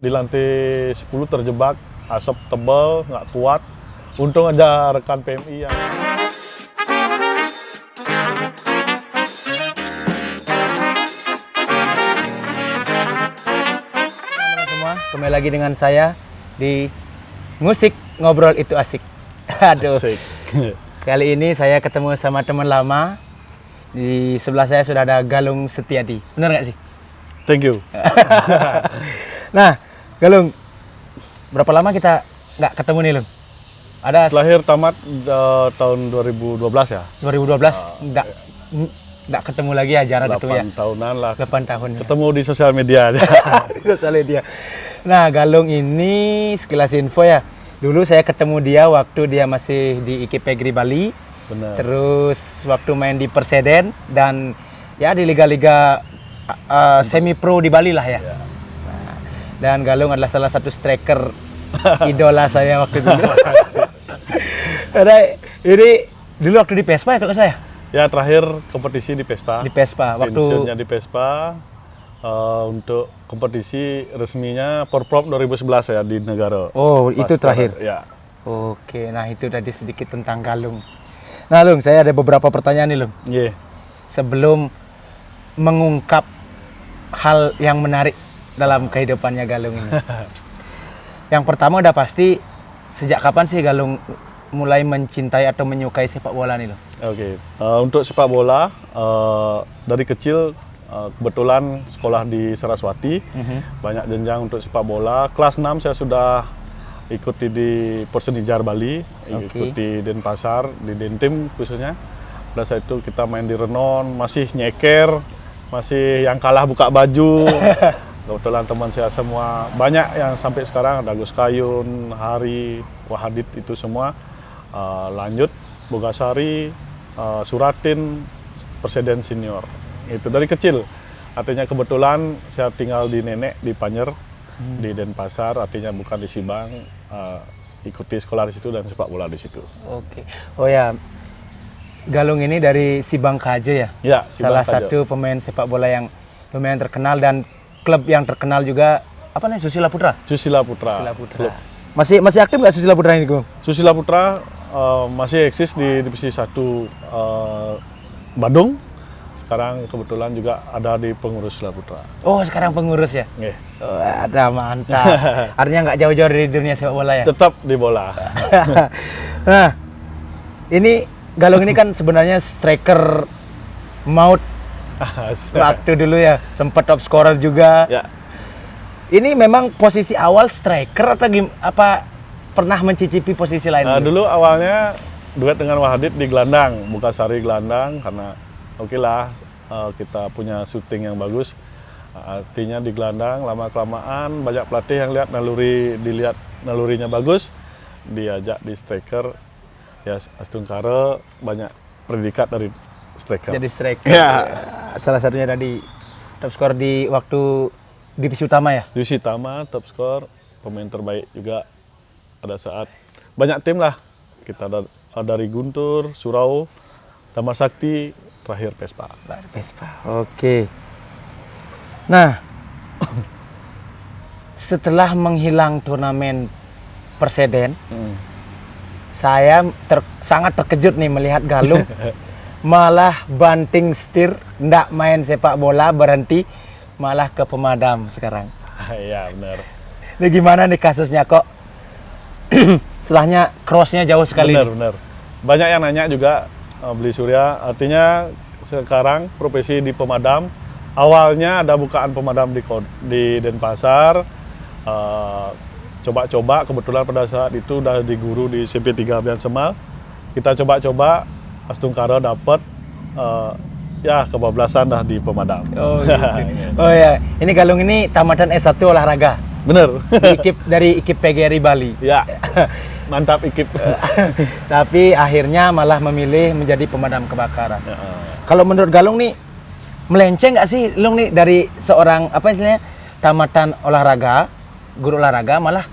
Di lantai 10 terjebak, asap tebal, nggak kuat. Untung aja rekan PMI yang... Teman-teman semua, kembali lagi dengan saya di Musik Ngobrol Itu Asik. Aduh, Asik. kali ini saya ketemu sama teman lama. Di sebelah saya sudah ada Galung Setiadi. Benar nggak sih? Thank you. Nah, Galung, berapa lama kita nggak ketemu nih, Lung? Ada Lahir tamat tahun 2012 ya? 2012, nggak ketemu lagi ya, jarak itu ya? 8 tahunan lah. 8 tahun. Ketemu di sosial media aja. Sosial media. Nah, Galung ini sekilas info ya. Dulu saya ketemu dia waktu dia masih di IKIP Pegri Bali. Benar. Terus waktu main di Perseden dan ya di liga-liga semi pro di Bali lah ya. Nah, dan Galung adalah salah satu striker idola saya waktu itu. Karena ini dulu waktu di Pespa ya kalau saya. Ya, terakhir kompetisi di Pespa. Di Pespa waktu Pensiunnya di Pespa. Untuk kompetisi resminya Porprov 2011 ya di negara. Oh, itu terakhir. Ya. Oke, nah itu tadi sedikit tentang Galung. Nah, Lung, saya ada beberapa pertanyaan nih, Lung. Yeah. Sebelum mengungkap hal yang menarik dalam kehidupannya Galung ini. Yang pertama udah pasti, sejak kapan sih Galung mulai mencintai atau menyukai sepak bola nih, Lung? Oke. Untuk sepak bola, dari kecil kebetulan sekolah di Saraswati, banyak jenjang untuk sepak bola. Kelas 6 saya sudah ikuti di Persenijar Bali, ikuti Denpasar, di Dentim khususnya. Pada saat itu kita main di Renon, masih nyeker, masih yang kalah buka baju. Kebetulan teman saya semua, banyak yang sampai sekarang, ada Gus Kayun, Hari, Wahadit, itu semua. Lanjut, Bogasari, Suratin, Perseden Senior. Itu dari kecil. Artinya kebetulan saya tinggal di Nenek, di Panjer, di Denpasar, artinya bukan di Sibang. Ikuti sekolah di situ dan sepak bola di situ. Oke. Oh ya, Galung ini dari Sibang Kaje ya? Ya, salah satu pemain sepak bola yang lumayan terkenal dan klub yang terkenal juga, apa namanya, Susila Putra? Susila Putra. Susila Putra. Masih aktif nggak Susila Putra ini, Gung? Susila Putra masih eksis di divisi 1 Badung. Sekarang kebetulan juga ada di pengurus Susila Putra. Oh, sekarang pengurus ya? Yeah. Oh, ada, mantap. Artinya nggak jauh-jauh dari dunia sepak bola ya? Tetap di bola. Nah, ini Galung ini kan sebenarnya striker maut waktu dulu ya, sempat top scorer juga. Ya. Ini memang posisi awal striker atau apa pernah mencicipi posisi lain? Dulu awalnya duet dengan Wahadit di gelandang, Bukasari gelandang, karena oke lah kita punya syuting yang bagus. Artinya di gelandang, lama-kelamaan banyak pelatih yang dilihat nalurinya bagus, diajak di striker. Ya, Astungkara banyak predikat dari striker. Jadi striker. Ya. Salah satunya tadi top skor di waktu divisi utama ya? Divisi utama, top skor, pemain terbaik juga pada saat banyak tim lah. Kita dari Guntur, Surau, Damar Sakti, terakhir Pespa. Pespa. Oke. Nah, setelah menghilang turnamen Perseden, saya sangat terkejut nih melihat Galung malah banting setir, ndak main sepak bola, berhenti, malah ke pemadam sekarang. Iya, benar. Ini gimana nih kasusnya kok? Setelahnya crossnya jauh sekali. Benar. Banyak yang nanya juga, Beli Surya, artinya sekarang profesi di pemadam. Awalnya ada bukaan pemadam di Denpasar. Coba-coba, kebetulan pada saat itu udah di guru di CP3 Bian Semal. Kita coba-coba, Astungkara dapat, ya kebablasan dah di pemadam. Oh, gitu. Oh ya, ini Galung ini tamatan S1 olahraga. Bener. Dari IKIP PGRI Bali. Ya, mantap IKIP. Tapi akhirnya malah memilih menjadi pemadam kebakaran. Kalau menurut Galung nih, melenceng nggak sih Lung nih dari seorang apa istilahnya tamatan olahraga, guru olahraga, malah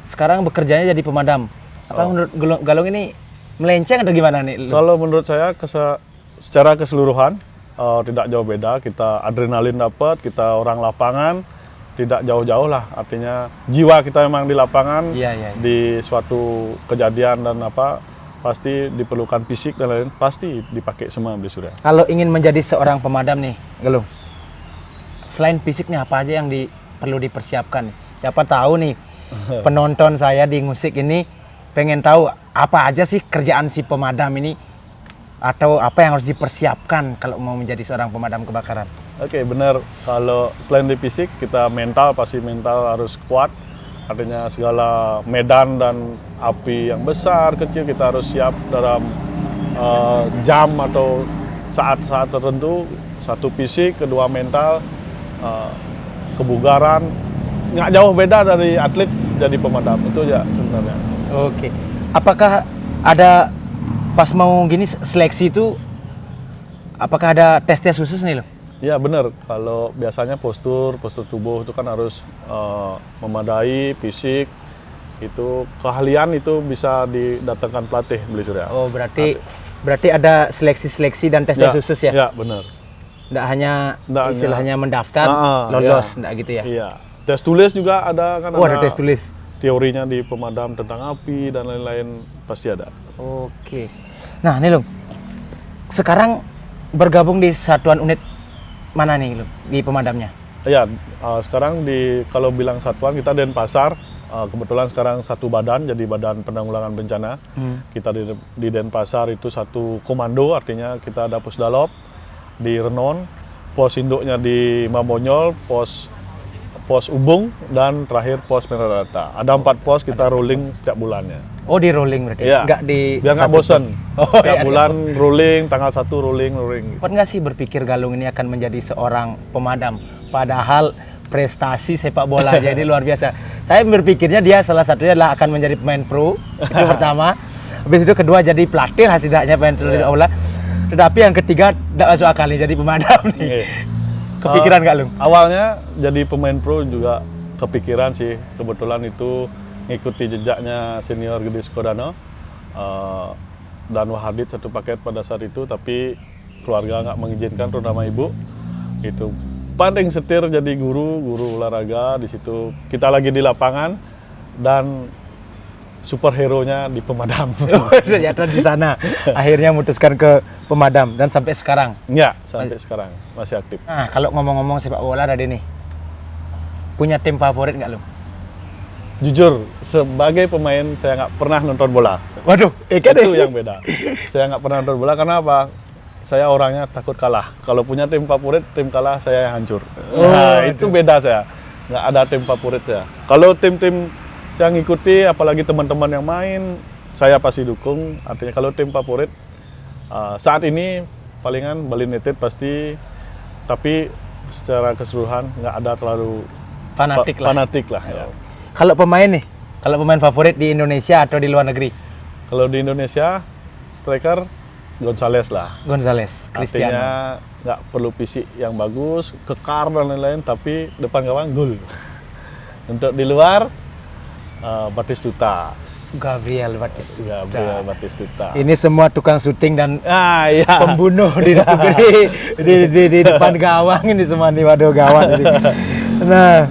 sekarang bekerjanya jadi pemadam. Apa menurut Galung ini melenceng atau gimana nih? Kalau menurut saya secara keseluruhan tidak jauh beda. Kita adrenalin dapat, kita orang lapangan, tidak jauh-jauh lah. Artinya jiwa kita memang di lapangan, Iya, iya. di suatu kejadian dan apa, pasti diperlukan fisik dan lain-lain, pasti dipakai semua Beli Surya. Kalau ingin menjadi seorang pemadam nih, Galung, selain fisiknya apa aja yang perlu dipersiapkan nih? Siapa tahu nih penonton saya di Ngusik ini pengen tahu apa aja sih kerjaan si pemadam ini, atau apa yang harus dipersiapkan kalau mau menjadi seorang pemadam kebakaran. Oke, benar. Kalau selain di fisik, kita mental, pasti mental harus kuat. Artinya segala medan dan api yang besar, kecil, kita harus siap dalam jam atau saat-saat tertentu. Satu fisik, kedua mental, kebugaran. Nggak jauh beda dari atlet jadi pemadam, itu aja sebenarnya. Oke. Apakah ada pas mau gini seleksi itu, apakah ada tes-tes khusus nih loh? Ya benar, kalau biasanya postur tubuh itu kan harus memadai, fisik, itu keahlian itu bisa didatangkan pelatih Beli Surya. Oh, berarti ada seleksi-seleksi dan tes-tes khusus ya? Ya benar. Nggak hanya istilahnya mendaftar, ya. lolos, nggak gitu ya? Iya, tes tulis juga ada kan. Oh, ada tes tulis. Teorinya di pemadam tentang api dan lain-lain pasti ada. Oke. Nah, nih Lung, sekarang bergabung di satuan unit mana nih Lung, di pemadamnya? Ya, sekarang kalau bilang satuan kita Denpasar. Kebetulan sekarang satu badan, jadi Badan Penanggulangan Bencana. Kita di Denpasar itu satu komando, artinya kita ada Pusdalop di Renon, pos induknya di Mamonyol, pos Ubung, dan terakhir pos Meradata. Ada 4 pos kita rolling setiap bulannya. Oh, di rolling berarti? Iya. Nggak di biar nggak satu bosan. pos. Setiap bulan rolling, tanggal 1 rolling. Pernah nggak sih berpikir Galung ini akan menjadi seorang pemadam? Padahal prestasi sepak bola jadi luar biasa. Saya berpikirnya dia salah satunya adalah akan menjadi pemain pro, itu pertama. Habis itu kedua jadi pelatih lah setidaknya pemain pro di aula. Tetapi yang ketiga tidak masuk akal nih, jadi pemadam nih. Kepikiran nggak Lung? Awalnya jadi pemain pro juga kepikiran sih. Kebetulan itu ngikuti jejaknya senior Gede Sukodano dan Wahadit satu paket pada saat itu, tapi keluarga nggak mengizinkan, terutama ibu. Itu paling setir jadi guru olahraga di situ. Kita lagi di lapangan dan superhero-nya di pemadam. Ternyata di sana akhirnya memutuskan ke pemadam dan sampai sekarang. Ya, sampai sekarang masih aktif. Nah, kalau ngomong-ngomong sepak bola tadi nih, punya tim favorit nggak Lung? Jujur, sebagai pemain saya nggak pernah nonton bola. Waduh, itu yang beda. Saya nggak pernah nonton bola karena apa? Saya orangnya takut kalah. Kalau punya tim favorit, tim kalah saya yang hancur. Nah, itu beda saya. Nggak ada tim favorit saya. Kalau tim-tim saya ngikuti, apalagi teman-teman yang main, saya pasti dukung. Artinya kalau tim favorit, saat ini palingan Bali United pasti, tapi secara keseluruhan nggak ada terlalu fanatik lah. Ya. Kalau pemain nih, kalau pemain favorit di Indonesia atau di luar negeri? Kalau di Indonesia, striker Gonzales lah. Gonzales, Cristiano. Artinya nggak perlu fisik yang bagus, kekar dan lain-lain, tapi depan gawang gol. Untuk di luar, Batistuta. Gabriel Batistuta. Ini semua tukang syuting dan pembunuh di depan gawang ini semua nih, waduh gawat ini. Nah,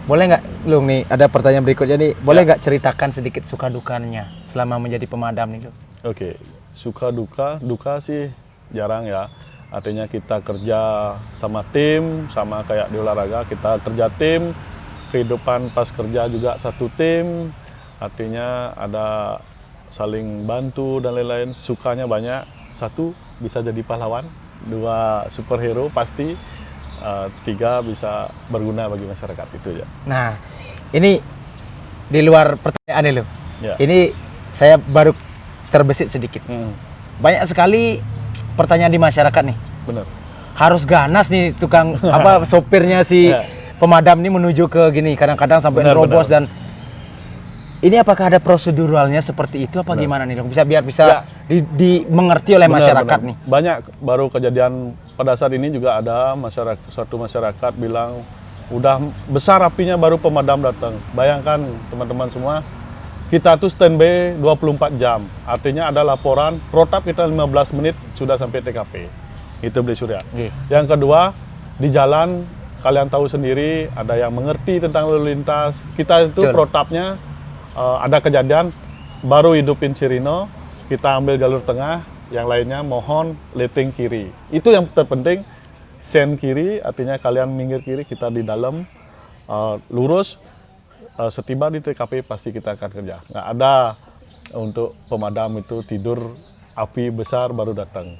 boleh nggak Lung nih, ada pertanyaan berikutnya nih, boleh nggak ceritakan sedikit suka dukanya selama menjadi pemadam nih Lung? Oke, suka duka sih jarang ya. Artinya kita kerja sama tim, sama kayak di olahraga kita kerja tim, kehidupan pas kerja juga satu tim. Artinya ada saling bantu dan lain-lain. Sukanya banyak. 1 bisa jadi pahlawan, 2 superhero pasti, 3 bisa berguna bagi masyarakat, itu ya. Nah, ini di luar pertanyaan nih Lung. Ya. Ini saya baru terbesit sedikit. Banyak sekali pertanyaan di masyarakat nih. Benar. Harus ganas nih tukang sopirnya si pemadam ini menuju ke gini. Kadang-kadang sampai nerobos dan ini apakah ada proseduralnya seperti itu apa gimana nih? Biar bisa dimengerti oleh masyarakat nih. Banyak baru kejadian pada saat ini juga ada satu masyarakat bilang udah besar apinya baru pemadam datang. Bayangkan teman-teman semua. Kita tuh standby 24 jam. Artinya ada laporan, protap kita 15 menit sudah sampai TKP. Itu Beli Surya. Yang kedua, di jalan kalian tahu sendiri, ada yang mengerti tentang lalu lintas. Kita itu Betul. protapnya ada kejadian baru hidupin Sirino, kita ambil jalur tengah, yang lainnya mohon letting kiri. Itu yang terpenting, sen kiri, artinya kalian minggir kiri, kita di dalam lurus. Setiba di TKP pasti kita akan kerja. Nggak ada untuk pemadam itu tidur api besar baru datang.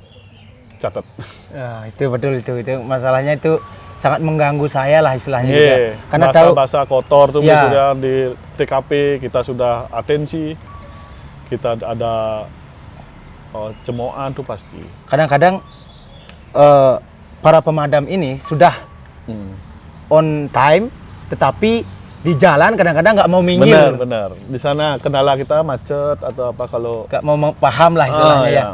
Catat. Ya, itu betul itu masalahnya itu sangat mengganggu saya lah istilahnya juga. Karena tahu bahasa kotor tuh Ya. sudah di TKP kita sudah atensi, kita ada cemoohan tuh pasti. kadang-kadang para pemadam ini sudah on time, tetapi di jalan kadang-kadang nggak mau minggir, Benar. Di sana kendala kita macet atau apa kalau nggak mau paham lah istilahnya ya. ya.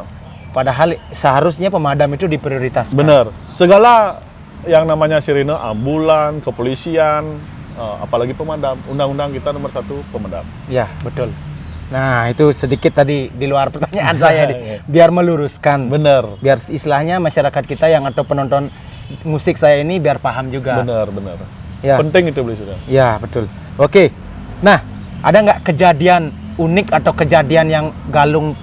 Padahal seharusnya pemadam itu diprioritaskan. Benar. Segala yang namanya Sirino, ambulan, kepolisian, apalagi pemadam. Undang-undang kita nomor 1 pemadam. Ya, betul. Nah, itu sedikit tadi di luar pertanyaan saya biar meluruskan. Benar. Biar istilahnya masyarakat kita yang atau penonton musik saya ini biar paham juga. Benar. Ya. Penting itu beli sudah. Ya, betul. Oke. Nah, ada nggak kejadian unik atau kejadian yang Galung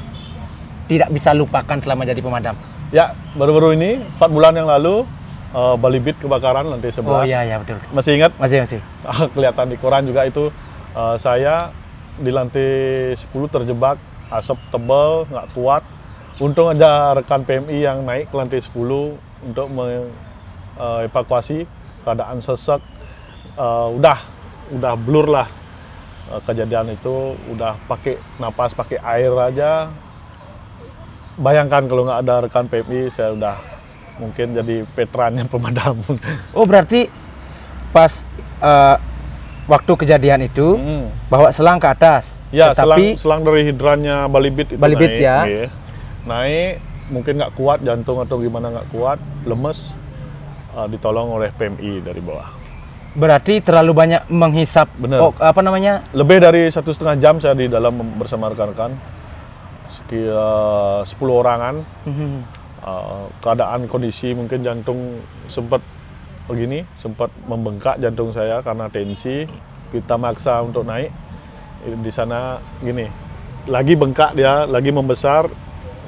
tidak bisa lupakan selama jadi pemadam? Ya, baru-baru ini 4 bulan yang lalu Bali Beat kebakaran lantai 11. Oh iya, betul. Masih ingat? Masih. Kelihatan di koran juga itu saya di lantai 10 terjebak, asap tebal, nggak kuat. Untung aja rekan PMI yang naik ke lantai 10 untuk mengevakuasi keadaan sesek. Udah blur lah kejadian itu, udah pakai napas, pakai air aja. Bayangkan kalau nggak ada rekan PMI, saya udah mungkin jadi veterannya pemadam. Oh, berarti pas waktu kejadian itu bawa selang ke atas. Ya, tetapi selang dari hidrannya Bali Beat itu Bali Beats naik, ya. iya. Naik, mungkin nggak kuat jantung atau gimana nggak kuat, lemes, ditolong oleh PMI dari bawah. berarti terlalu banyak menghisap. Bener. Oh, apa namanya? Lebih dari 1,5 jam saya di dalam bersama rekan-rekan, sekitar 10 orangan. Keadaan kondisi mungkin jantung sempat begini, sempat membengkak jantung saya karena tensi. Kita maksa untuk naik. Di sana gini, lagi bengkak dia, lagi membesar,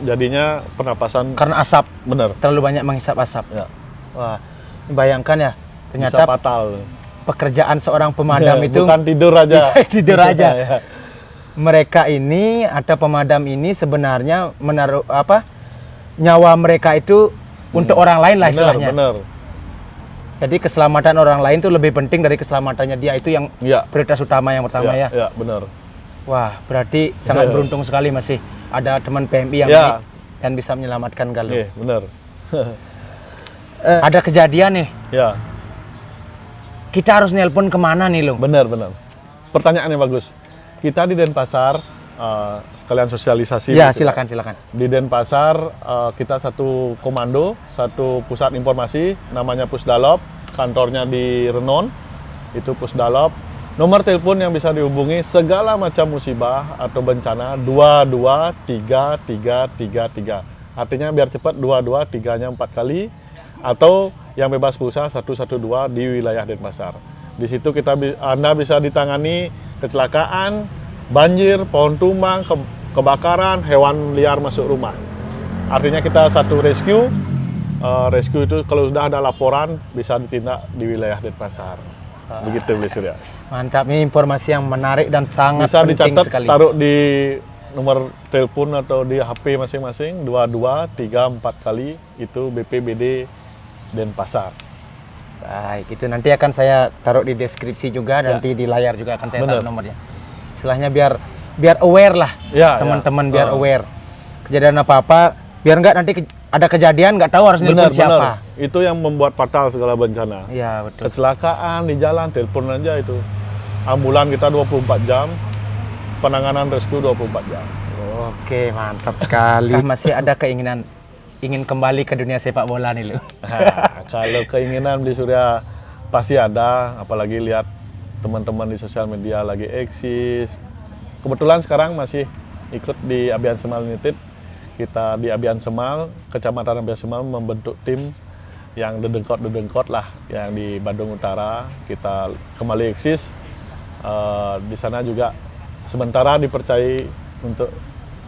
jadinya pernapasan. Karena asap. Bener. Terlalu banyak menghisap asap. Ya. Wah, bayangkan ya, Bisa ternyata fatal. pekerjaan seorang pemadam itu bukan tidur aja. tidur aja. Ya. Mereka ini atau pemadam ini sebenarnya menaruh nyawa mereka itu untuk orang lain lah istilahnya. Bener. Jadi keselamatan orang lain itu lebih penting dari keselamatannya dia, itu yang Ya. prioritas utama yang pertama ya. Ya, benar. Wah, berarti sangat beruntung sekali masih ada teman PMI yang Ya. baik dan bisa menyelamatkan Galung. Iya, benar. Ada kejadian nih, Ya, kita harus nelpon kemana nih Lung? benar. Pertanyaannya bagus. Kita di Denpasar, sekalian sosialisasi. Ya, gitu silakan. Di Denpasar, kita satu komando, satu pusat informasi, namanya Pusdalop, kantornya di Renon, itu Pusdalop. Nomor telepon yang bisa dihubungi segala macam musibah atau bencana 223333. Artinya biar cepat 22, 3-nya 4 kali, atau yang bebas pulsa 112 di wilayah Denpasar. Di situ Anda bisa ditangani kecelakaan, banjir, pohon tumbang, kebakaran, hewan liar masuk rumah. Artinya kita satu rescue. Rescue itu kalau sudah ada laporan bisa ditindak di wilayah Denpasar. Begitu Beli Surya. Mantap, ini informasi yang menarik dan sangat Bisa penting dicatat, sekali. taruh di nomor telepon atau di HP masing-masing 2234 kali itu BPBD Denpasar. Baik, itu nanti akan saya taruh di deskripsi juga, nanti di layar juga akan saya taruh nomornya. Istilahnya biar aware lah, Ya, teman-teman biar aware. Kejadian apa-apa, biar nggak nanti ada kejadian nggak tahu harus nelpon siapa. Itu yang membuat fatal segala bencana. Iya, betul. Kecelakaan di jalan, telepon aja itu. Ambulan kita 24 jam, penanganan rescue 24 jam. Oke, mantap sekali. Masih ada keinginan ingin kembali ke dunia sepak bola nih, Lu? Kalau keinginan Beli Surya pasti ada, apalagi lihat teman-teman di sosial media lagi eksis. Kebetulan sekarang masih ikut di Abian Semal United. Kita di Abian Semal, Kecamatan Abian Semal membentuk tim yang dedengkot lah, yang di Bandung Utara kita kembali eksis. Di sana juga sementara dipercayai untuk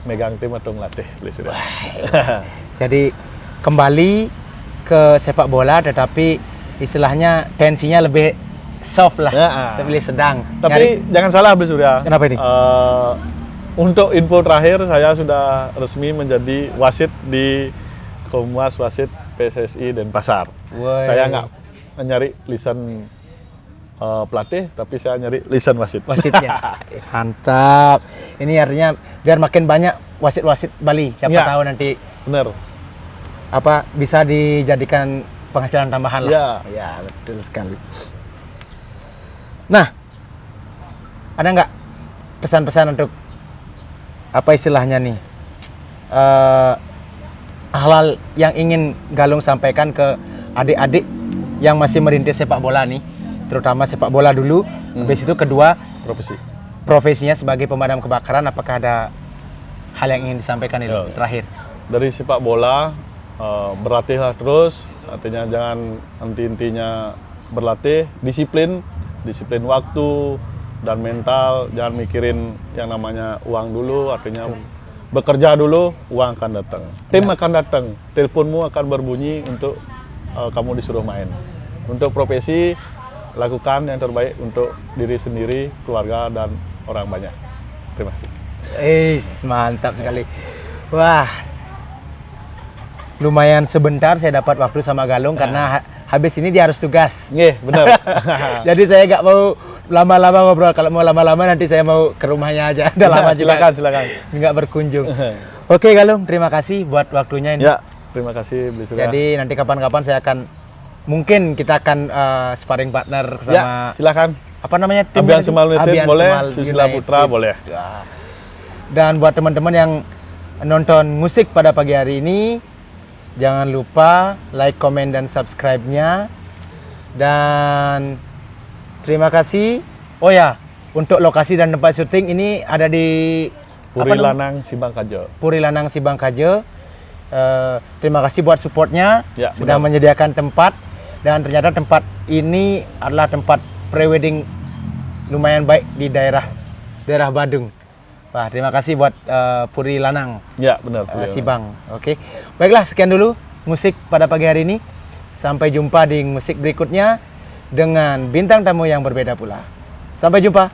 megang tim atau ngelatih. Jadi kembali ke sepak bola, tetapi istilahnya tensinya lebih soft lah, lebih sedang. Tapi jangan salah Bli Surya. Kenapa ini? Untuk info terakhir, saya sudah resmi menjadi wasit di Komwas Wasit PSSI Denpasar. Saya nggak nyari lisan pelatih, tapi saya nyari lisan wasit. Wasitnya. Mantap. Ini artinya biar makin banyak wasit-wasit Bali. Siapa tahu nanti. Bener. Apa bisa dijadikan penghasilan tambahan lah. Ya, betul sekali. Nah, ada nggak pesan-pesan untuk apa istilahnya nih? Hal-hal yang ingin Galung sampaikan ke adik-adik yang masih merintis sepak bola nih, terutama sepak bola dulu. Habis itu kedua, profesinya sebagai pemadam kebakaran. Apakah ada hal yang ingin disampaikan itu terakhir? Dari sepak bola, berlatihlah terus. Artinya jangan henti-hentinya berlatih, disiplin waktu dan mental. Jangan mikirin yang namanya uang dulu. Artinya bekerja dulu, uang akan datang. Tim akan datang, teleponmu akan berbunyi untuk kamu disuruh main. Untuk profesi, lakukan yang terbaik untuk diri sendiri, keluarga, dan orang banyak. Terima kasih. Mantap sekali. Wah, lumayan sebentar saya dapat waktu sama Galung karena habis ini dia harus tugas. Benar. Jadi saya nggak mau lama-lama ngobrol. Kalau mau lama-lama nanti saya mau ke rumahnya aja. Udah lama juga. Silakan. Nggak berkunjung. Oke Galung, terima kasih buat waktunya ini. Ya, terima kasih Bli Surya. Jadi nanti kapan-kapan saya akan, mungkin kita akan sparring partner sama. Ya, silakan. Apa namanya? Abian Semal United boleh, Susila Putra boleh. Ya. Dan buat teman-teman yang nonton musik pada pagi hari ini, jangan lupa like, komen, dan subscribe-nya. Dan terima kasih. Oh ya, untuk lokasi dan tempat syuting ini ada di Puri Lanang Sibangkajo. Puri Lanang Sibangkajo. Terima kasih buat supportnya, sudah benar. menyediakan tempat. Dan ternyata tempat ini adalah tempat pre-wedding lumayan baik di daerah Badung. Wah, terima kasih buat Puri Lanang. Ya, benar. Sibang. Oke. Baiklah, sekian dulu musik pada pagi hari ini. Sampai jumpa di musik berikutnya dengan bintang tamu yang berbeda pula. Sampai jumpa.